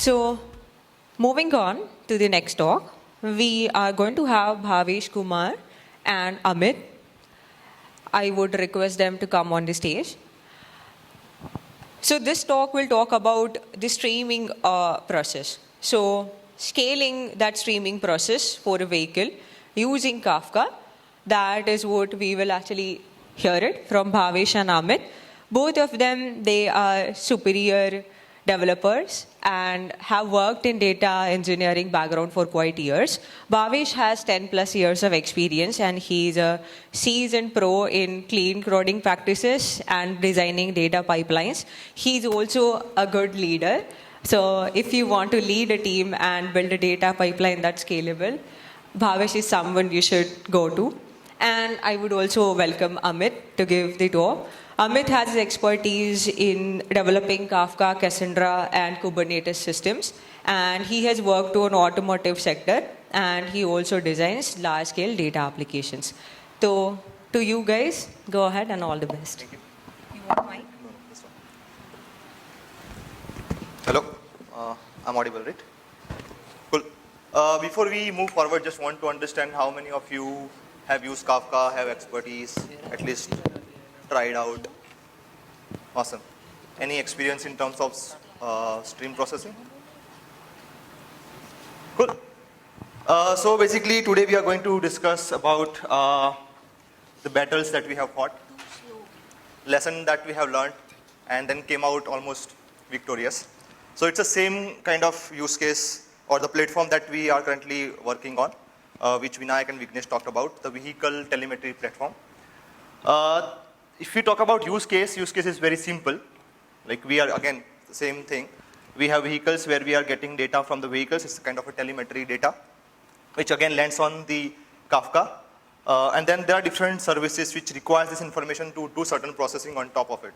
So, moving on to the next talk, we are going to have Bhaveshkumar and Amit. I would request them to come on the stage. So this talk will talk about the streaming process. So scaling that streaming process for a vehicle using Kafka, that is what we will actually hear it from Bhavesh and Amit. Both of them, they are superior developers and have worked in data engineering background for quite years. Bhavesh has 10 plus years of experience and he's a seasoned pro in clean coding practices and designing data pipelines. He's also a good leader. So if you want to lead a team and build a data pipeline that's scalable, Bhavesh is someone you should go to. And I would also welcome Amit to give the talk. Amit has expertise in developing Kafka, Cassandra, and Kubernetes systems, and he has worked on automotive sector, and he also designs large-scale data applications. So, to you guys, go ahead and all the best. Thank you. You want mine? No, this one. Hello, I'm audible, right? Cool. Before we move forward, just want to understand how many of you have used Kafka, have expertise, at least tried out. Awesome. Any experience in terms of stream processing? Cool. So basically today we are going to discuss about the battles that we have fought, lesson that we have learned, and then came out almost victorious. So it's the same kind of use case or the platform that we are currently working on, which Vinayak and Vignesh talked about, the vehicle telemetry platform. If we talk about use case is very simple. Like we are, again, the same thing. We have vehicles where we are getting data from the vehicles. It's kind of a telemetry data, which again lands on the Kafka. And then there are different services which requires this information to do certain processing on top of it.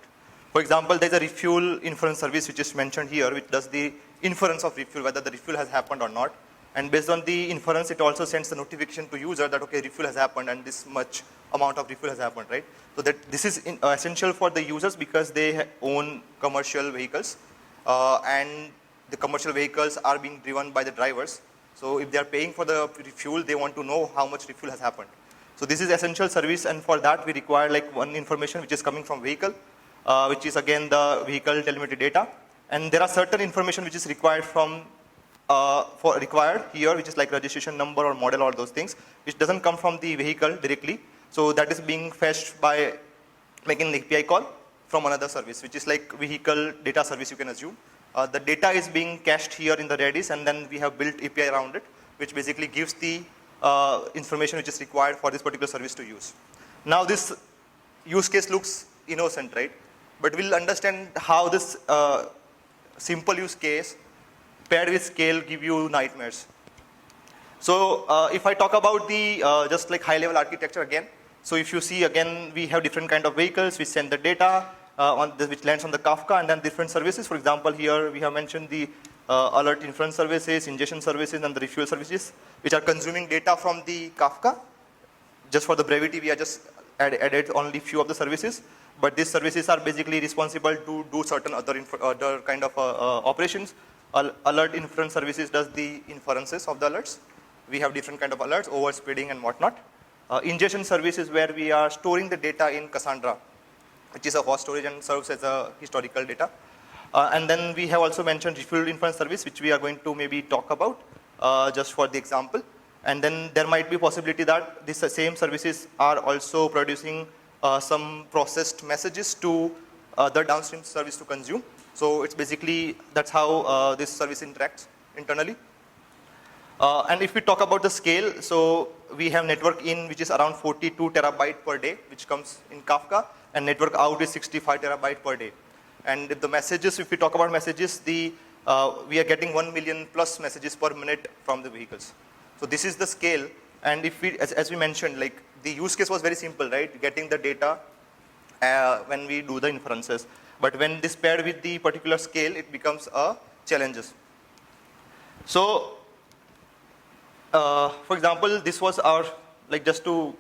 For example, there's a refuel inference service which is mentioned here, which does the inference of refuel, whether the refuel has happened or not. And based on the inference, it also sends the notification to user that, okay, refuel has happened and this much amount of refuel has happened, right? So that this is essential for the users because they own commercial vehicles and the commercial vehicles are being driven by the drivers. So if they are paying for the refuel, they want to know how much refuel has happened. So this is essential service, and for that we require like one information which is coming from vehicle, which is again the vehicle telemetry data. And there are certain information which is required from required here, which is like registration number or model or those things, which doesn't come from the vehicle directly. So that is being fetched by making an API call from another service, which is like vehicle data service, you can assume. The data is being cached here in the Redis, and then we have built API around it, which basically gives the information which is required for this particular service to use. Now this use case looks innocent, right? But we'll understand how this simple use case paired with scale give you nightmares. So if I talk about the just like high level architecture again, so if you see again, we have different kind of vehicles, we send the data which lands on the Kafka, and then different services. For example, here we have mentioned the alert inference services, ingestion services, and the refuel services, which are consuming data from the Kafka. Just for the brevity, we are just added only few of the services, but these services are basically responsible to do certain other kind of operations. Alert inference services does the inferences of the alerts. We have different kind of alerts, overspeeding and whatnot. Ingestion service is where we are storing the data in Cassandra, which is a host storage and serves as a historical data. And then we have also mentioned refuel inference service, which we are going to maybe talk about just for the example. And then there might be possibility that these same services are also producing some processed messages to the downstream service to consume. So it's basically, that's how this service interacts internally. And if we talk about the scale, so we have network in, which is around 42 terabyte per day, which comes in Kafka, and network out is 65 terabyte per day. And the messages, if we talk about messages, we are getting 1 million plus messages per minute from the vehicles. So this is the scale. And if we, as we mentioned, like the use case was very simple, right? Getting the data when we do the inferences. But when this paired with the particular scale, it becomes a challenges. So, for example, this was our, like just to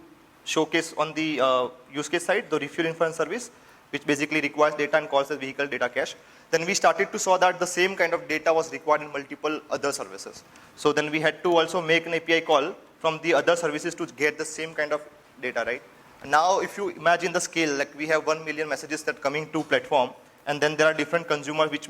showcase on the use case side, the refuel inference service, which basically requires data and calls as vehicle data cache. then we started to saw that the same kind of data was required in multiple other services. So then we had to also make an API call from the other services to get the same kind of data, right? Now, if you imagine the scale, like we have 1 million messages that coming to platform, and then there are different consumers which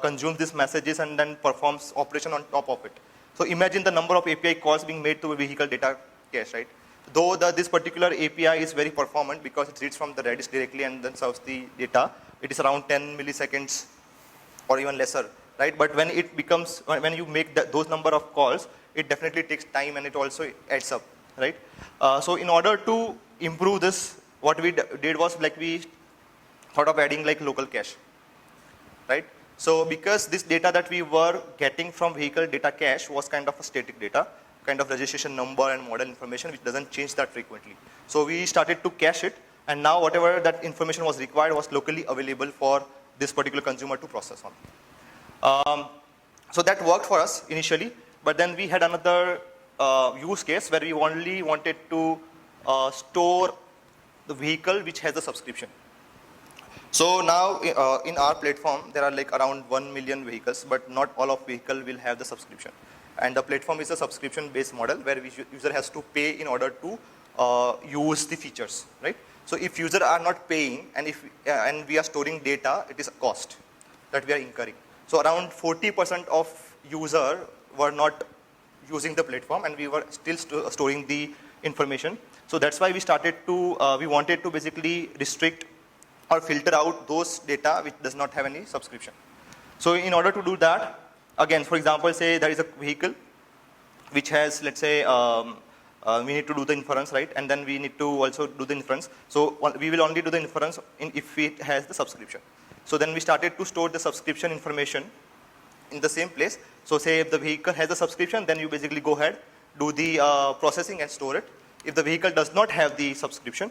consume these messages and then performs operation on top of it. So imagine the number of API calls being made to a vehicle data cache, right? Though this particular API is very performant because it reads from the Redis directly and then serves the data, it is around 10 milliseconds or even lesser, right? But when it becomes, when you make those number of calls, it definitely takes time and it also adds up, right? So in order to improve this, what we did was like we thought of adding like local cache, right? So because this data that we were getting from vehicle data cache was kind of a static data, kind of registration number and model information which doesn't change that frequently. So we started to cache it, and now whatever that information was required was locally available for this particular consumer to process on. So that worked for us initially, but then we had another use case where we only wanted to store the vehicle which has a subscription. So now in our platform, there are like around 1 million vehicles, but not all of vehicle will have the subscription. And the platform is a subscription-based model where user has to pay in order to use the features, right? So if user are not paying and we are storing data, it is a cost that we are incurring. So around 40% of user were not using the platform and we were still storing the information. So that's why we started to, we wanted to basically restrict or filter out those data which does not have any subscription. So in order to do that, again, for example, say there is a vehicle which has, let's say, we need to do the inference, right? And then we need to also do the inference. So we will only do the inference if it has the subscription. So then we started to store the subscription information in the same place. So say if the vehicle has a subscription, then you basically go ahead, do the processing and store it. If the vehicle does not have the subscription,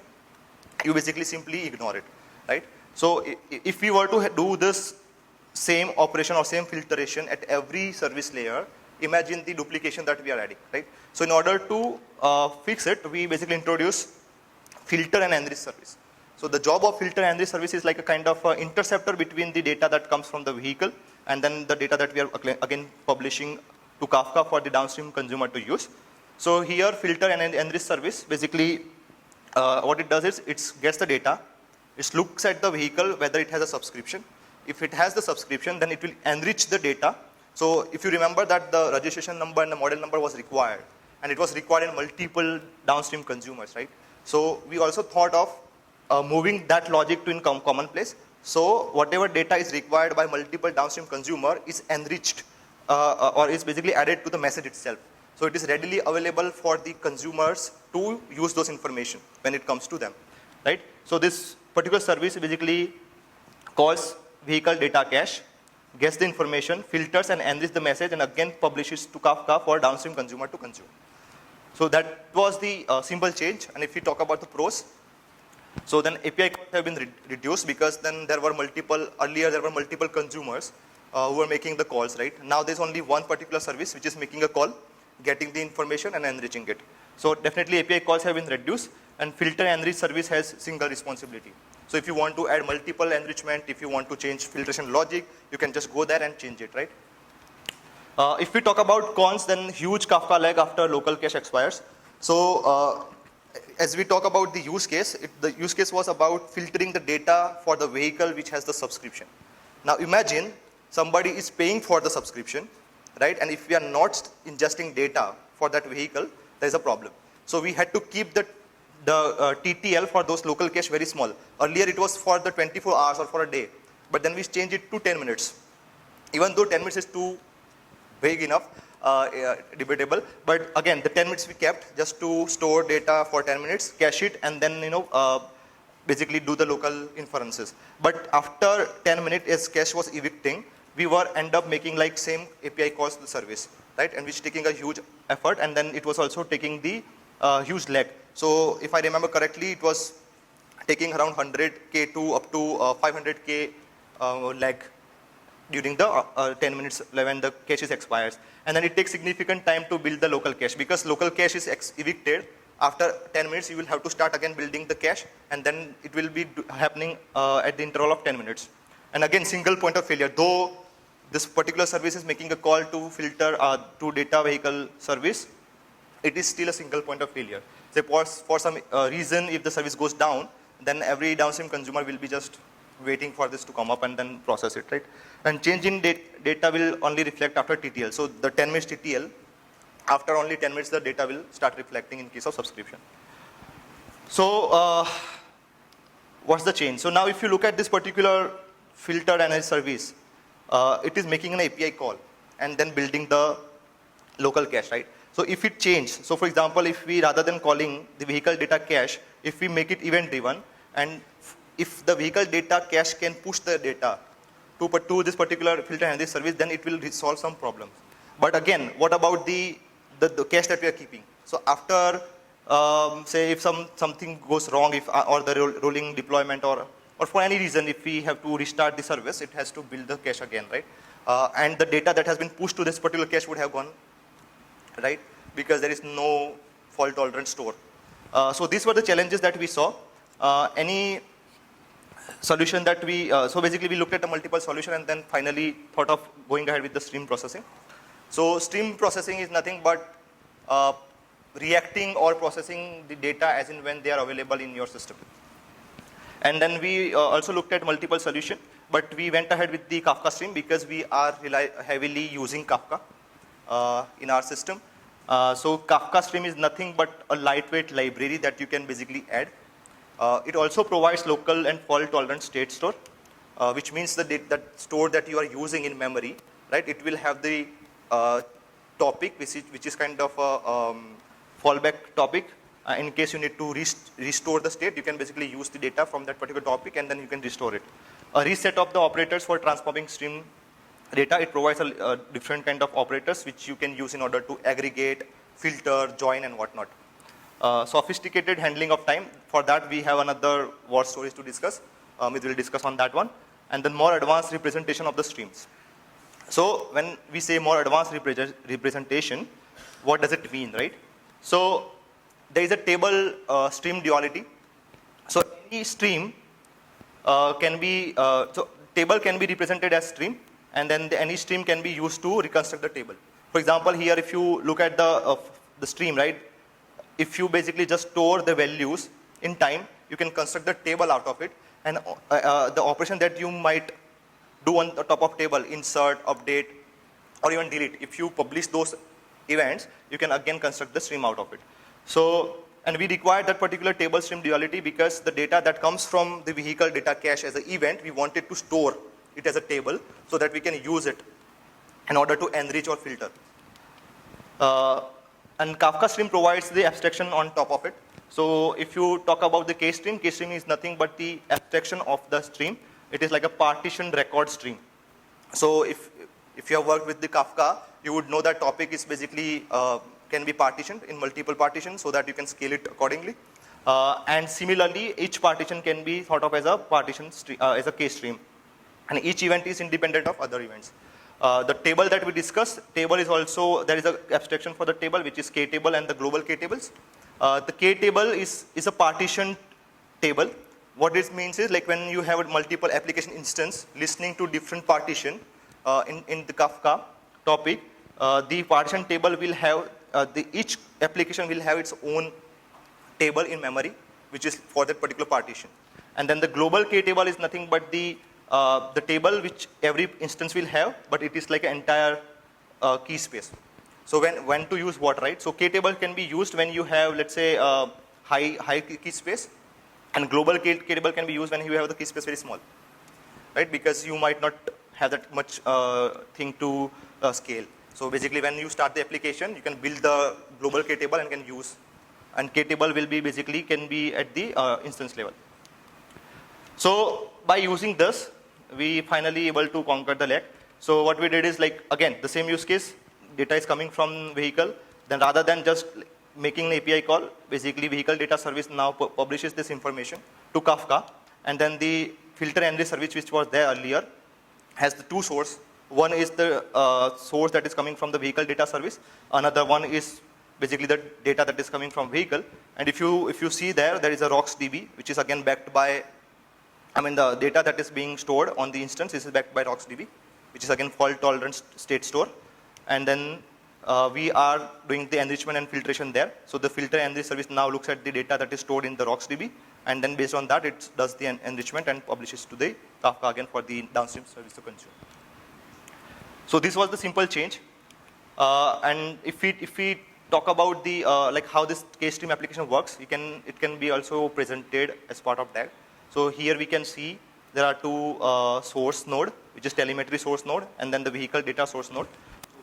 you basically simply ignore it, right? So if we were to do this same operation or same filtration at every service layer, imagine the duplication that we are adding, right? So in order to fix it, we basically introduce filter and enrich service. So the job of filter and enrich service is like a kind of interceptor between the data that comes from the vehicle and then the data that we are again publishing to Kafka for the downstream consumer to use. So here filter and enrich service, basically what it does is it gets the data, it looks at the vehicle whether it has a subscription. If it has the subscription, then it will enrich the data. So if you remember that the registration number and the model number was required, and it was required in multiple downstream consumers, right? So we also thought of moving that logic to in common place. So whatever data is required by multiple downstream consumer is enriched or is basically added to the message itself. So it is readily available for the consumers to use those information when it comes to them, right? So this particular service basically calls vehicle data cache, gets the information, filters and enriches the message, and again publishes to Kafka for downstream consumer to consume. So that was the simple change. And if we talk about the pros, so then API calls have been reduced because then there were earlier there were multiple consumers who were making the calls, right? Now there's only one particular service which is making a call, getting the information and enriching it. So definitely API calls have been reduced, and filter and enrich service has single responsibility. So if you want to add multiple enrichment, if you want to change filtration logic, you can just go there and change it, right? If we talk about cons, then huge Kafka lag after local cache expires. So as we talk about the use case, the use case was about filtering the data for the vehicle which has the subscription. Now imagine somebody is paying for the subscription, right? And if we are not ingesting data for that vehicle, there's a problem. So we had to keep the TTL for those local cache very small. Earlier it was for the 24 hours or for a day, but then we changed it to 10 minutes. Even though 10 minutes is too vague enough, debatable, but again the 10 minutes we kept just to store data for 10 minutes, cache it, and then basically do the local inferences. But after 10 minutes, as cache was evicting, we were end up making like same API calls to the service, right? And which taking a huge effort, and then it was also taking the huge lag. So if I remember correctly, it was taking around 100K to up to 500K lag during the 10 minutes when the cache is expires. And then it takes significant time to build the local cache, because local cache is evicted. After 10 minutes, you will have to start again building the cache, and then it will be happening at the interval of 10 minutes. And again, single point of failure. Though this particular service is making a call to filter to data vehicle service, it is still a single point of failure. Say for some reason, if the service goes down, then every downstream consumer will be just waiting for this to come up and then process it, right? And change in data will only reflect after TTL. So the 10 minutes TTL, after only 10 minutes, the data will start reflecting in case of subscription. So what's the change? So now if you look at this particular filter analysis service, it is making an API call and then building the local cache, right? So if it changes, so for example, if we, rather than calling the vehicle data cache, if we make it event driven, and if the vehicle data cache can push the data to this particular filter analysis service, then it will solve some problems. But again, what about the cache that we are keeping? So after, say if something goes wrong, if or the rolling deployment or for any reason, if we have to restart the service, it has to build the cache again, right? And the data that has been pushed to this particular cache would have gone, right? Because there is no fault tolerant store. So these were the challenges that we saw. Any solution that we, so basically we looked at a multiple solution and then finally thought of going ahead with the stream processing. So stream processing is nothing but reacting or processing the data as in when they are available in your system. And then we also looked at multiple solution, but we went ahead with the Kafka stream because we are heavily using Kafka in our system. So Kafka stream is nothing but a lightweight library that you can basically add. It also provides local and fault tolerant state store, which means that store that you are using in memory, right? It will have the topic, which is kind of a fallback topic. In case you need to restore the state, you can basically use the data from that particular topic and then you can restore it. A reset of the operators for transforming stream data, it provides a different kind of operators which you can use in order to aggregate, filter, join and whatnot. Sophisticated handling of time, for that we have another war stories to discuss. We will discuss on that one. And then more advanced representation of the streams. So when we say more advanced representation, what does it mean, right? So there is a table stream duality. So any stream can be, so table can be represented as stream, and then any stream can be used to reconstruct the table. For example, here if you look at the stream, right? If you basically just store the values in time, you can construct the table out of it, and the operation that you might do on the top of table, insert, update, or even delete. If you publish those events, you can again construct the stream out of it. So, and we require that particular table stream duality because the data that comes from the vehicle data cache as an event, we wanted to store it as a table so that we can use it in order to enrich or filter. And Kafka stream provides the abstraction on top of it. So if you talk about the K stream is nothing but the abstraction of the stream. It is like a partitioned record stream. So if you have worked with the Kafka, you would know that topic is basically can be partitioned in multiple partitions so that you can scale it accordingly. And similarly, each partition can be thought of as a partition as a K stream. And each event is independent of other events. The table that we discussed, table is also, there is an abstraction for the table, which is K table and the global K tables. The K table is a partitioned table. What this means is like when you have a multiple application instance listening to different partition in the Kafka topic, the partition table will have, each application will have its own table in memory, which is for that particular partition. And then the global K table is nothing but the table which every instance will have, but it is like an entire key space. So when to use what, right? So K table can be used when you have, let's say, high key space, and global K table can be used when you have the key space very small, right? Because you might not have that much thing to scale. So basically, when you start the application, you can build the global K table and can use, and K table will be basically can be at the instance level. So by using this, we finally able to conquer the lag. So what we did is like, again, the same use case, data is coming from vehicle, then rather than just making an API call, basically vehicle data service now publishes this information to Kafka, and then the filter analysis service which was there earlier has the two sources. One is the source that is coming from the vehicle data service, another one is basically the data that is coming from vehicle, and if you see there is a RocksDB which is again backed by I mean, the data that is being stored on the instance is backed by RocksDB, which is again fault-tolerant state store. And then we are doing the enrichment and filtration there. So the filter enrich service now looks at the data that is stored in the RocksDB, and then based on that, it does the enrichment and publishes to the Kafka again for the downstream service to consume. So this was the simple change. And if we talk about the like how this K-stream application works, it can be also presented as part of that. So here we can see there are two source node, which is telemetry source node, and then the vehicle data source node.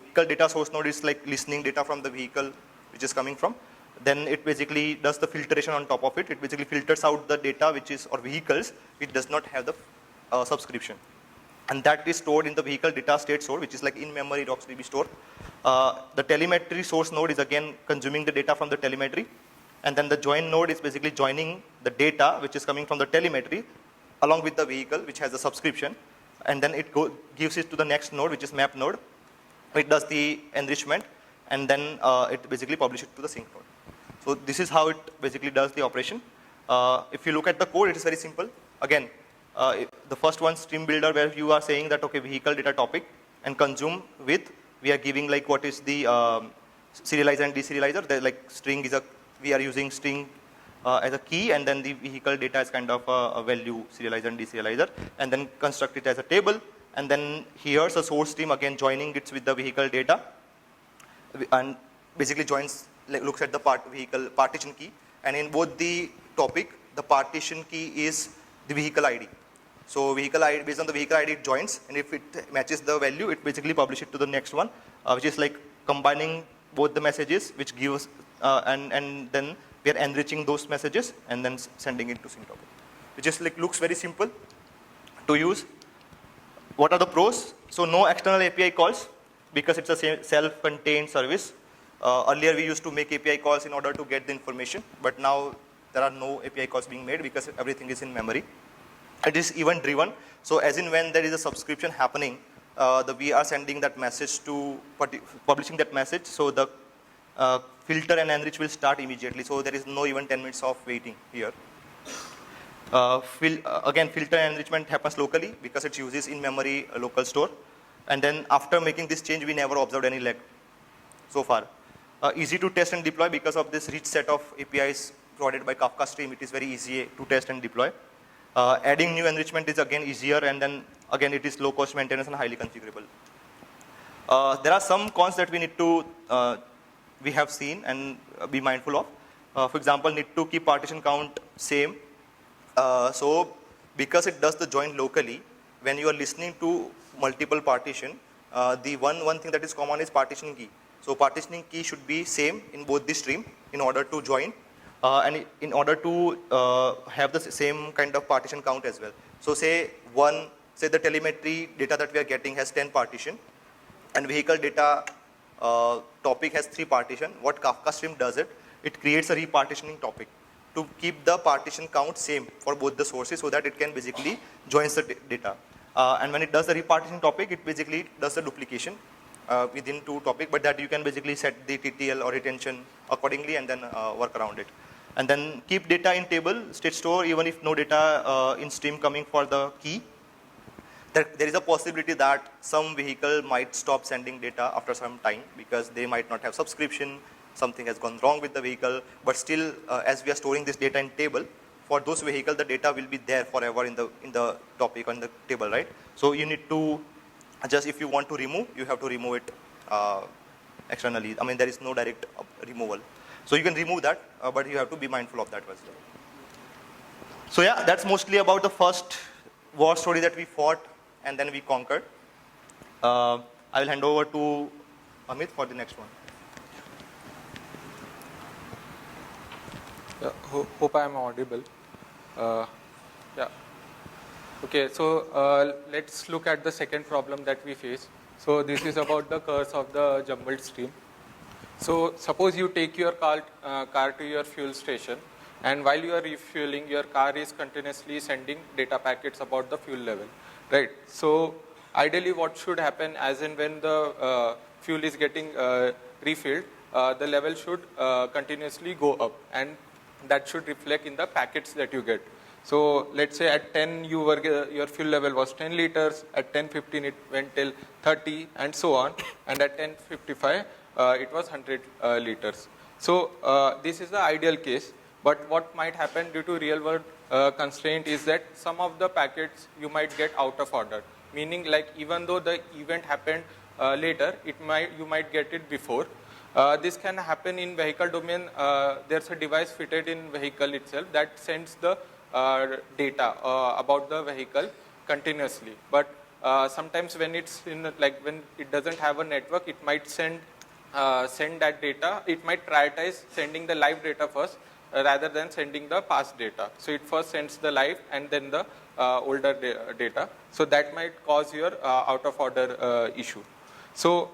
Vehicle data source node is like listening data from the vehicle which is coming from. Then it basically does the filtration on top of it. It basically filters out the data which is, or vehicles which does not have the subscription. And that is stored in the vehicle data state store, which is like in-memory RocksDB store. The telemetry source node is again consuming the data from the telemetry. And then the join node is basically joining the data which is coming from the telemetry along with the vehicle which has a subscription. And then it gives it to the next node, which is map node. It does the enrichment, and then it basically publishes it to the sync node. So this is how it basically does the operation. If you look at the code, it is very simple. Again, the first one, stream builder, where you are saying that, okay, vehicle data topic and consume with, we are giving like what is the serializer and deserializer. Like string is we are using string as a key, and then the vehicle data is kind of a value, serializer and deserializer, and then construct it as a table. And then here's a source stream again joining it with the vehicle data, and basically joins, like, looks at the vehicle partition key. And in both the topic, the partition key is the vehicle ID. So vehicle ID, based on the vehicle ID, it joins, and if it matches the value, it basically publishes it to the next one, which is like combining both the messages, which gives, and then we are enriching those messages and then sending it to sync topic, which is like looks very simple to use. What are the pros? So no external API calls because it's a self-contained service. Earlier we used to make API calls in order to get the information, but now there are no API calls being made because everything is in memory. It is event driven. So as in when there is a subscription happening, we are sending that message to, publishing that message. So the filter and enrich will start immediately. So there is no even 10 minutes of waiting here. Again, filter and enrichment happens locally because it uses in-memory local store. And then after making this change, we never observed any lag so far. Easy to test and deploy because of this rich set of APIs provided by Kafka Stream. It is very easy to test and deploy. Adding new enrichment is again easier, and then again it is low cost maintenance and highly configurable. There are some cons that we need to, we have seen and be mindful of. For example, need to keep partition count same. So because it does the join locally, when you are listening to multiple partition, the one thing that is common is partitioning key. So partitioning key should be same in both the stream in order to join, and in order to have the same kind of partition count as well. So say the telemetry data that we are getting has 10 partition, and vehicle data topic has 3 partition. What Kafka Stream does it creates a repartitioning topic to keep the partition count same for both the sources so that it can basically joins the data. And when it does the repartition topic, it basically does the duplication within 2 topics, but that you can basically set the TTL or retention accordingly and then work around it. And then keep data in table, state store, even if no data in stream coming for the key. There is a possibility that some vehicle might stop sending data after some time because they might not have subscription, something has gone wrong with the vehicle, but still as we are storing this data in table, for those vehicles the data will be there forever in the topic on the table, right? So you need to just, if you want to remove, you have to remove it externally. I mean, there is no direct removal. So you can remove that, but you have to be mindful of that as well. So yeah, that's mostly about the first war story that we fought and then we conquered. I will hand over to Amit for the next one. Hope I am audible. Yeah. Okay, so let's look at the second problem that we face. So this is about the curse of the jumbled stream. So suppose you take your car to your fuel station, and while you are refueling, your car is continuously sending data packets about the fuel level, right? So ideally what should happen, as in when the fuel is getting refilled, the level should continuously go up, and that should reflect in the packets that you get. So let's say at 10 your fuel level was 10 liters, at 10:15 it went till 30 and so on, and at 10:55 it was 100 liters. So this is the ideal case, but what might happen due to real world constraint is that some of the packets you might get out of order, meaning like even though the event happened later, you might get it before. This can happen in vehicle domain. There's a device fitted in vehicle itself that sends the data about the vehicle continuously. But sometimes when it's when it doesn't have a network, it might send that data. It might prioritize sending the live data first rather than sending the past data. So it first sends the live and then the older data. So that might cause your out of order issue. So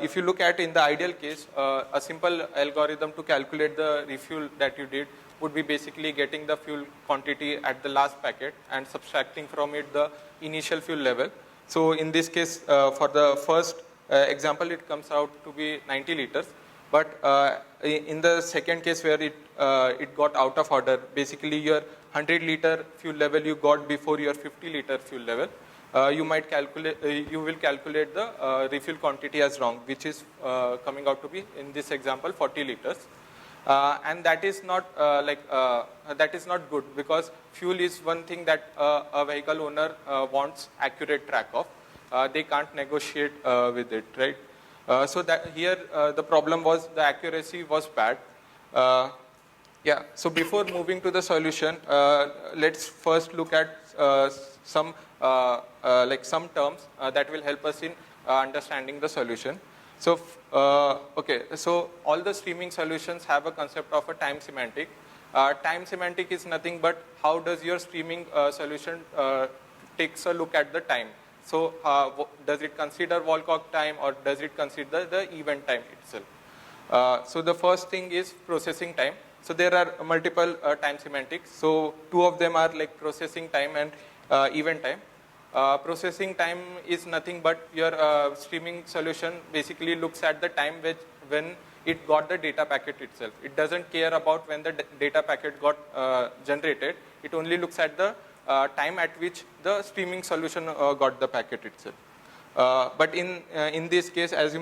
if you look at in the ideal case, a simple algorithm to calculate the refuel that you did would be basically getting the fuel quantity at the last packet and subtracting from it the initial fuel level. So in this case, for the first example, it comes out to be 90 liters. But in the second case where it got out of order, basically your 100 liter fuel level you got before your 50 liter fuel level. You will calculate the refuel quantity as wrong, which is coming out to be in this example 40 liters, and that is not good, because fuel is one thing that a vehicle owner wants accurate track of. They can't negotiate with it, right? So that here the problem was the accuracy was bad. Yeah. So before moving to the solution, let's first look at some terms that will help us in understanding the solution. So okay, so all the streaming solutions have a concept of a time semantic. Time semantic is nothing but how does your streaming solution takes a look at the time. So does it consider wall clock time or does it consider the event time itself? So the first thing is processing time. So there are multiple time semantics. So two of them are like processing time and event time. Processing time is nothing but your streaming solution basically looks at the time when it got the data packet itself. It doesn't care about when the data packet got generated. It only looks at the time at which the streaming solution got the packet itself. But in this case, as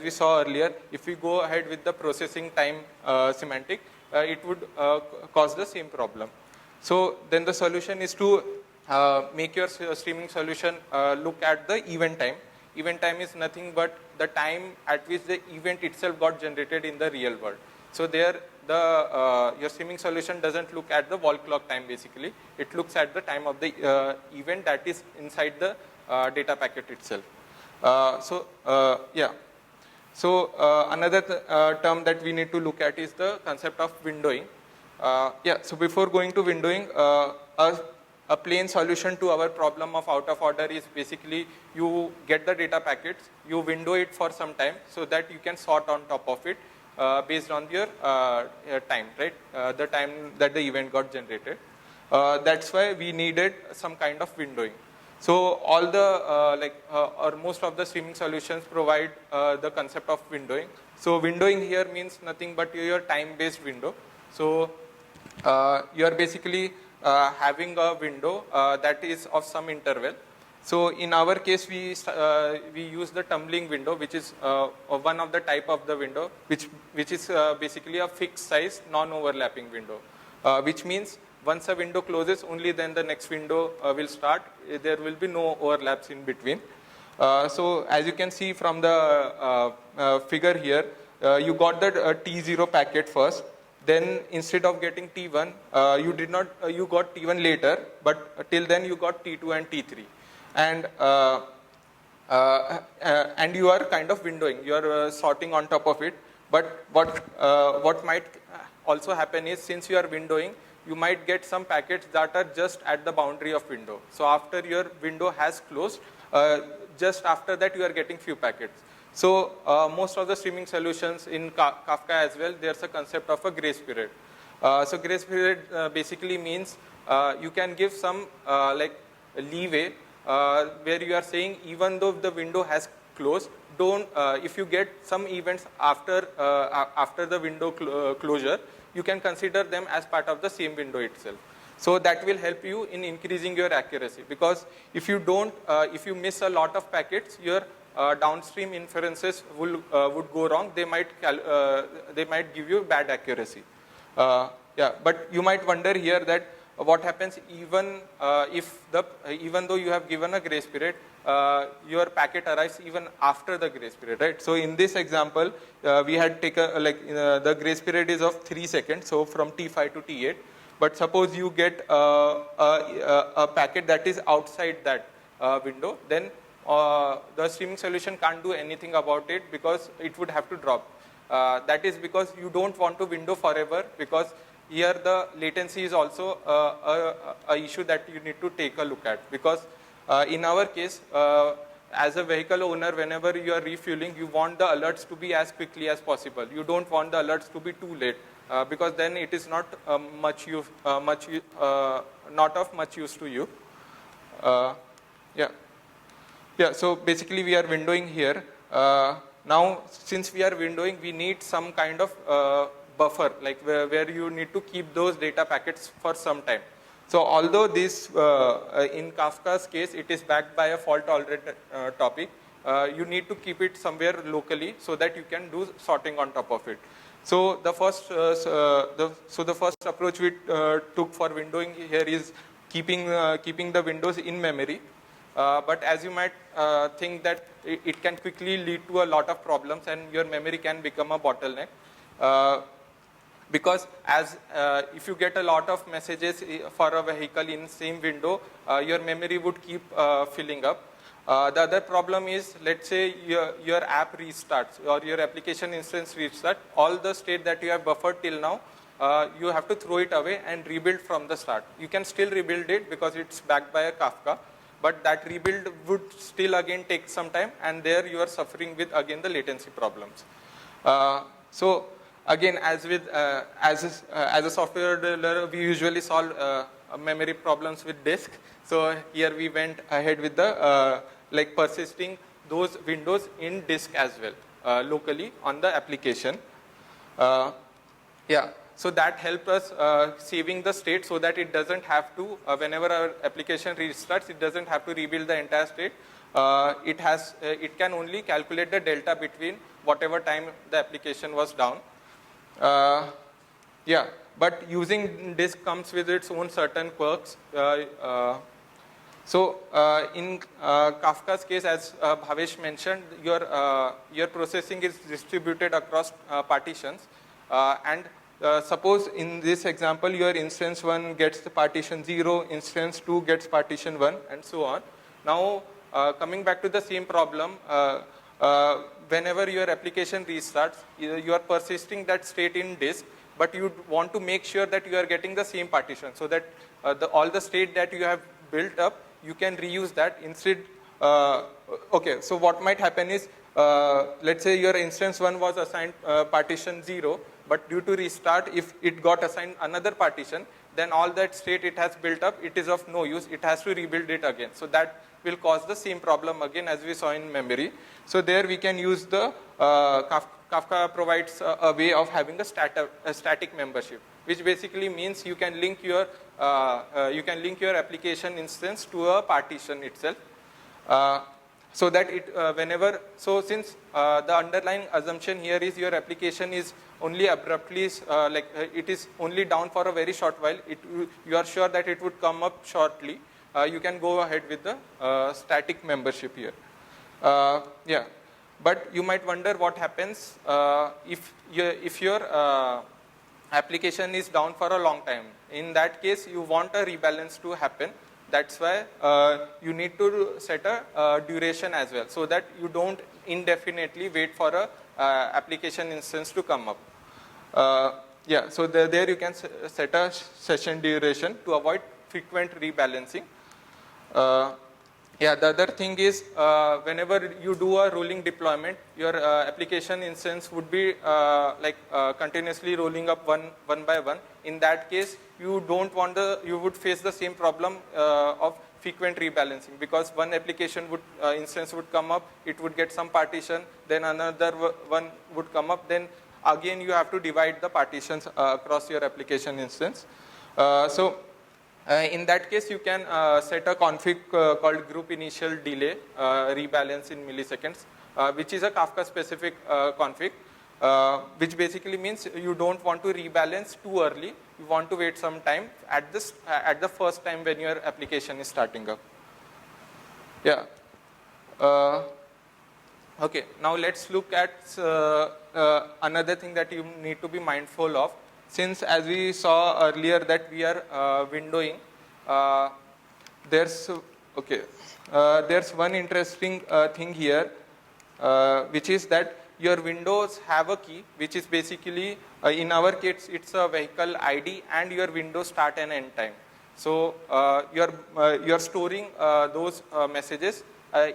we saw earlier, if we go ahead with the processing time semantic, it would cause the same problem. So then the solution is to make your streaming solution look at the event time. Event time is nothing but the time at which the event itself got generated in the real world. So there, your streaming solution doesn't look at the wall clock time basically. It looks at the time of the event that is inside the data packet itself. Yeah. So another term that we need to look at is the concept of windowing. Yeah. So before going to windowing, a plain solution to our problem of out of order is basically you get the data packets, you window it for some time so that you can sort on top of it based on your time, right? The time that the event got generated. That's why we needed some kind of windowing. So all the or most of the streaming solutions provide the concept of windowing. So windowing here means nothing but your time-based window. So you are basically having a window that is of some interval. So in our case, we use the tumbling window, which is one of the type of the window, which is basically a fixed size, non-overlapping window, which means once a window closes, only then the next window will start. There will be no overlaps in between. So as you can see from the figure here, you got the T0 packet first. Then instead of getting T1, you got T1 later, but till then you got T2 and T3. And you are kind of windowing, you are sorting on top of it. But what might also happen is, since you are windowing, you might get some packets that are just at the boundary of window. So after your window has closed, just after that you are getting few packets. So most of the streaming solutions in Kafka as well, there's a concept of a grace period. So grace period basically means you can give some leeway where you are saying even though the window has closed, if you get some events after the window closure, you can consider them as part of the same window itself. So that will help you in increasing your accuracy, because if you don't, if you miss a lot of packets, your downstream inferences would go wrong. They might give you bad accuracy. Yeah, but you might wonder here that what happens even even though you have given a grace period, your packet arrives even after the grace period, right? So in this example, we had taken the grace period is of 3 seconds, so from T5 to T8. But suppose you get a packet that is outside that window, then the streaming solution can't do anything about it because it would have to drop. That is because you don't want to window forever, because here the latency is also a issue that you need to take a look at. Because in our case, as a vehicle owner, whenever you are refueling, you want the alerts to be as quickly as possible. You don't want the alerts to be too late. Because then it is not not of much use to you. Yeah. So basically, we are windowing here. Now, since we are windowing, we need some kind of buffer, like where you need to keep those data packets for some time. So although this, in Kafka's case, it is backed by a fault-tolerant topic, you need to keep it somewhere locally so that you can do sorting on top of it. So the first, the first approach we took for windowing here is keeping the windows in memory. But as you might think that it can quickly lead to a lot of problems, and your memory can become a bottleneck. Because if you get a lot of messages for a vehicle in same window, your memory would keep filling up. The other problem is, let's say your app restarts or your application instance restarts, all the state that you have buffered till now, you have to throw it away and rebuild from the start. You can still rebuild it because it's backed by a Kafka, but that rebuild would still again take some time, and there you are suffering with again the latency problems. So again, as a software developer, we usually solve memory problems with disk. So here we went ahead with the persisting those windows in disk as well, locally on the application. Yeah, so that helped us saving the state so that it doesn't have to, whenever our application restarts, it doesn't have to rebuild the entire state. It can only calculate the delta between whatever time the application was down. Yeah, but using disk comes with its own certain quirks. So in Kafka's case, as Bhavesh mentioned, your processing is distributed across partitions. And suppose in this example, your instance 1 gets the partition 0, instance 2 gets partition 1, and so on. Now, coming back to the same problem, whenever your application restarts, you are persisting that state in disk, but you want to make sure that you are getting the same partition, so that all the state that you have built up, you can reuse that instead. Okay, so what might happen is, let's say your instance 1 was assigned partition 0, but due to restart, if it got assigned another partition, then all that state it has built up, it is of no use. It has to rebuild it again. So that will cause the same problem again as we saw in memory. So there we can use the Kafka provides a way of having a static membership, which basically means you can link your application instance to a partition itself. So that since the underlying assumption here is your application is only abruptly, it is only down for a very short while, you are sure that it would come up shortly, you can go ahead with the static membership here. Yeah, but you might wonder what happens if your application is down for a long time. In that case, you want a rebalance to happen. That's why you need to set a duration as well, so that you don't indefinitely wait for a application instance to come up. Yeah, so there you can set a session duration to avoid frequent rebalancing. Yeah, the other thing is, whenever you do a rolling deployment, your application instance would be continuously rolling up one by one. In that case, you would face the same problem of frequent rebalancing, because one application instance would come up, it would get some partition, then another one would come up, then again you have to divide the partitions across your application instance. So In that case, you can set a config called group initial delay rebalance in milliseconds, which is a Kafka specific config, which basically means you don't want to rebalance too early. You want to wait some time at the first time when your application is starting up. Yeah. Okay. Now let's look at another thing that you need to be mindful of. Since, as we saw earlier, that we are windowing, there's one interesting thing here, which is that your windows have a key, which is basically, in our case, it's a vehicle ID and your window start and end time. So you're storing those messages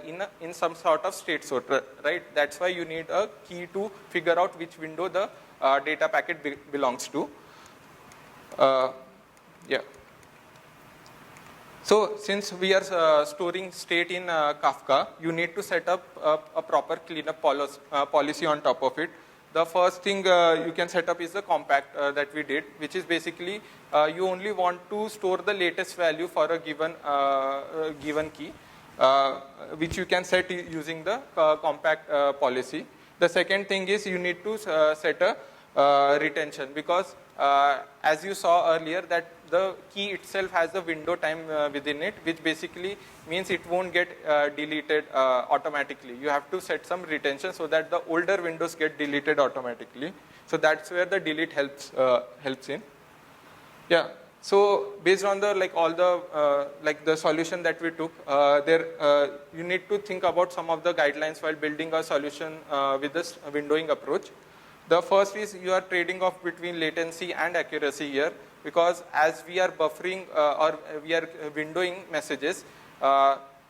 in some sort of state sorter, right? That's why you need a key to figure out which window the data packet belongs to. Yeah. So since we are storing state in Kafka, you need to set up a proper cleanup policy on top of it. The first thing you can set up is the compact that we did, which is basically you only want to store the latest value for a given key, which you can set using the compact policy. The second thing is you need to set a retention, because as you saw earlier that the key itself has a window time within it, which basically means it won't get deleted automatically. You have to set some retention so that the older windows get deleted automatically. So that's where the delete helps in. Yeah. So based on the the solution that we took, you need to think about some of the guidelines while building a solution with this windowing approach. The first is you are trading off between latency and accuracy here, because as we are buffering or we are windowing messages,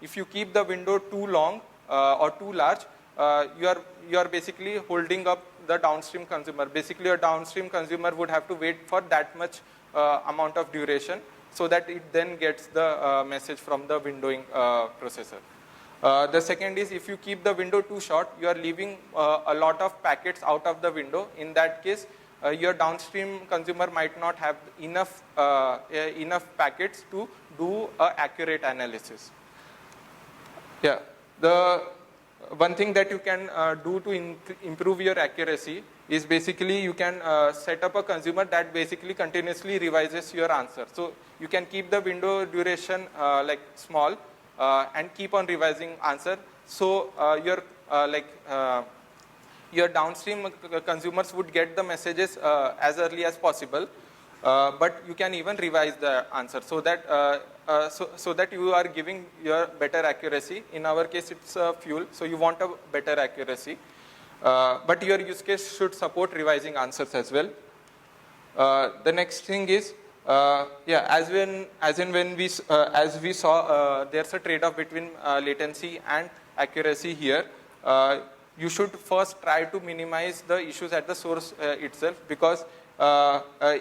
if you keep the window too long or too large, you are basically holding up the downstream consumer. Basically, a downstream consumer would have to wait for that much amount of duration so that it then gets the message from the windowing processor. The second is if you keep the window too short, you are leaving a lot of packets out of the window. In that case, your downstream consumer might not have enough packets to do an accurate analysis. Yeah. The one thing that you can do to improve your accuracy is basically you can set up a consumer that basically continuously revises your answer. So you can keep the window duration small and keep on revising answer. So your downstream consumers would get the messages as early as possible, but you can even revise the answer so that so that you are giving your better accuracy. In our case, it's fuel, so you want a better accuracy. But your use case should support revising answers as well. The next thing is, as we saw, there's a trade-off between latency and accuracy here. You should first try to minimize the issues at the source itself, because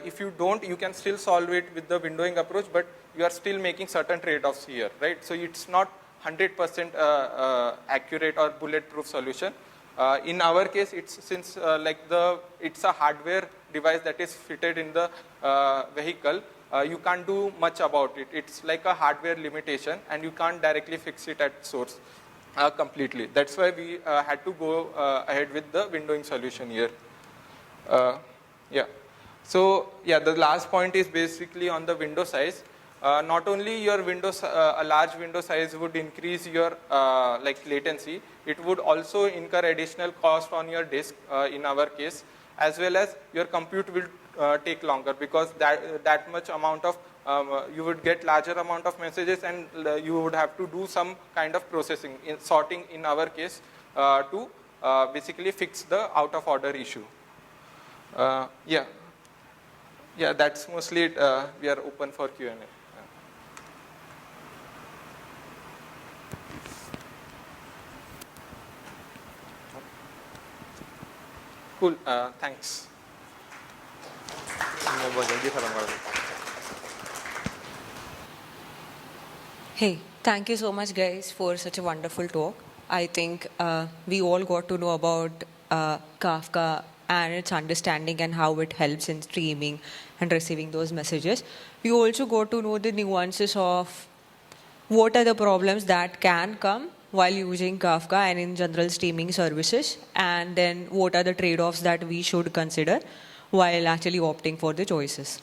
if you don't, you can still solve it with the windowing approach, but you are still making certain trade-offs here, right? So it's not 100% accurate or bulletproof solution. In our case, it's it's a hardware device that is fitted in the vehicle. You can't do much about it. It's like a hardware limitation, and you can't directly fix it at source completely. That's why we had to go ahead with the windowing solution here. So the last point is basically on the window size. Not only your windows, a large window size would increase your latency, it would also incur additional cost on your disk in our case, as well as your compute will take longer, because that much amount of you would get larger amount of messages, and you would have to do some kind of processing, sorting in our case, to basically fix the out of order issue. That's mostly it. We are open for Q&A. Cool. Thanks. Hey, thank you so much, guys, for such a wonderful talk. I think we all got to know about Kafka and its understanding and how it helps in streaming and receiving those messages. We also got to know the nuances of what are the problems that can come while using Kafka and in general streaming services, and then what are the trade-offs that we should consider while actually opting for the choices.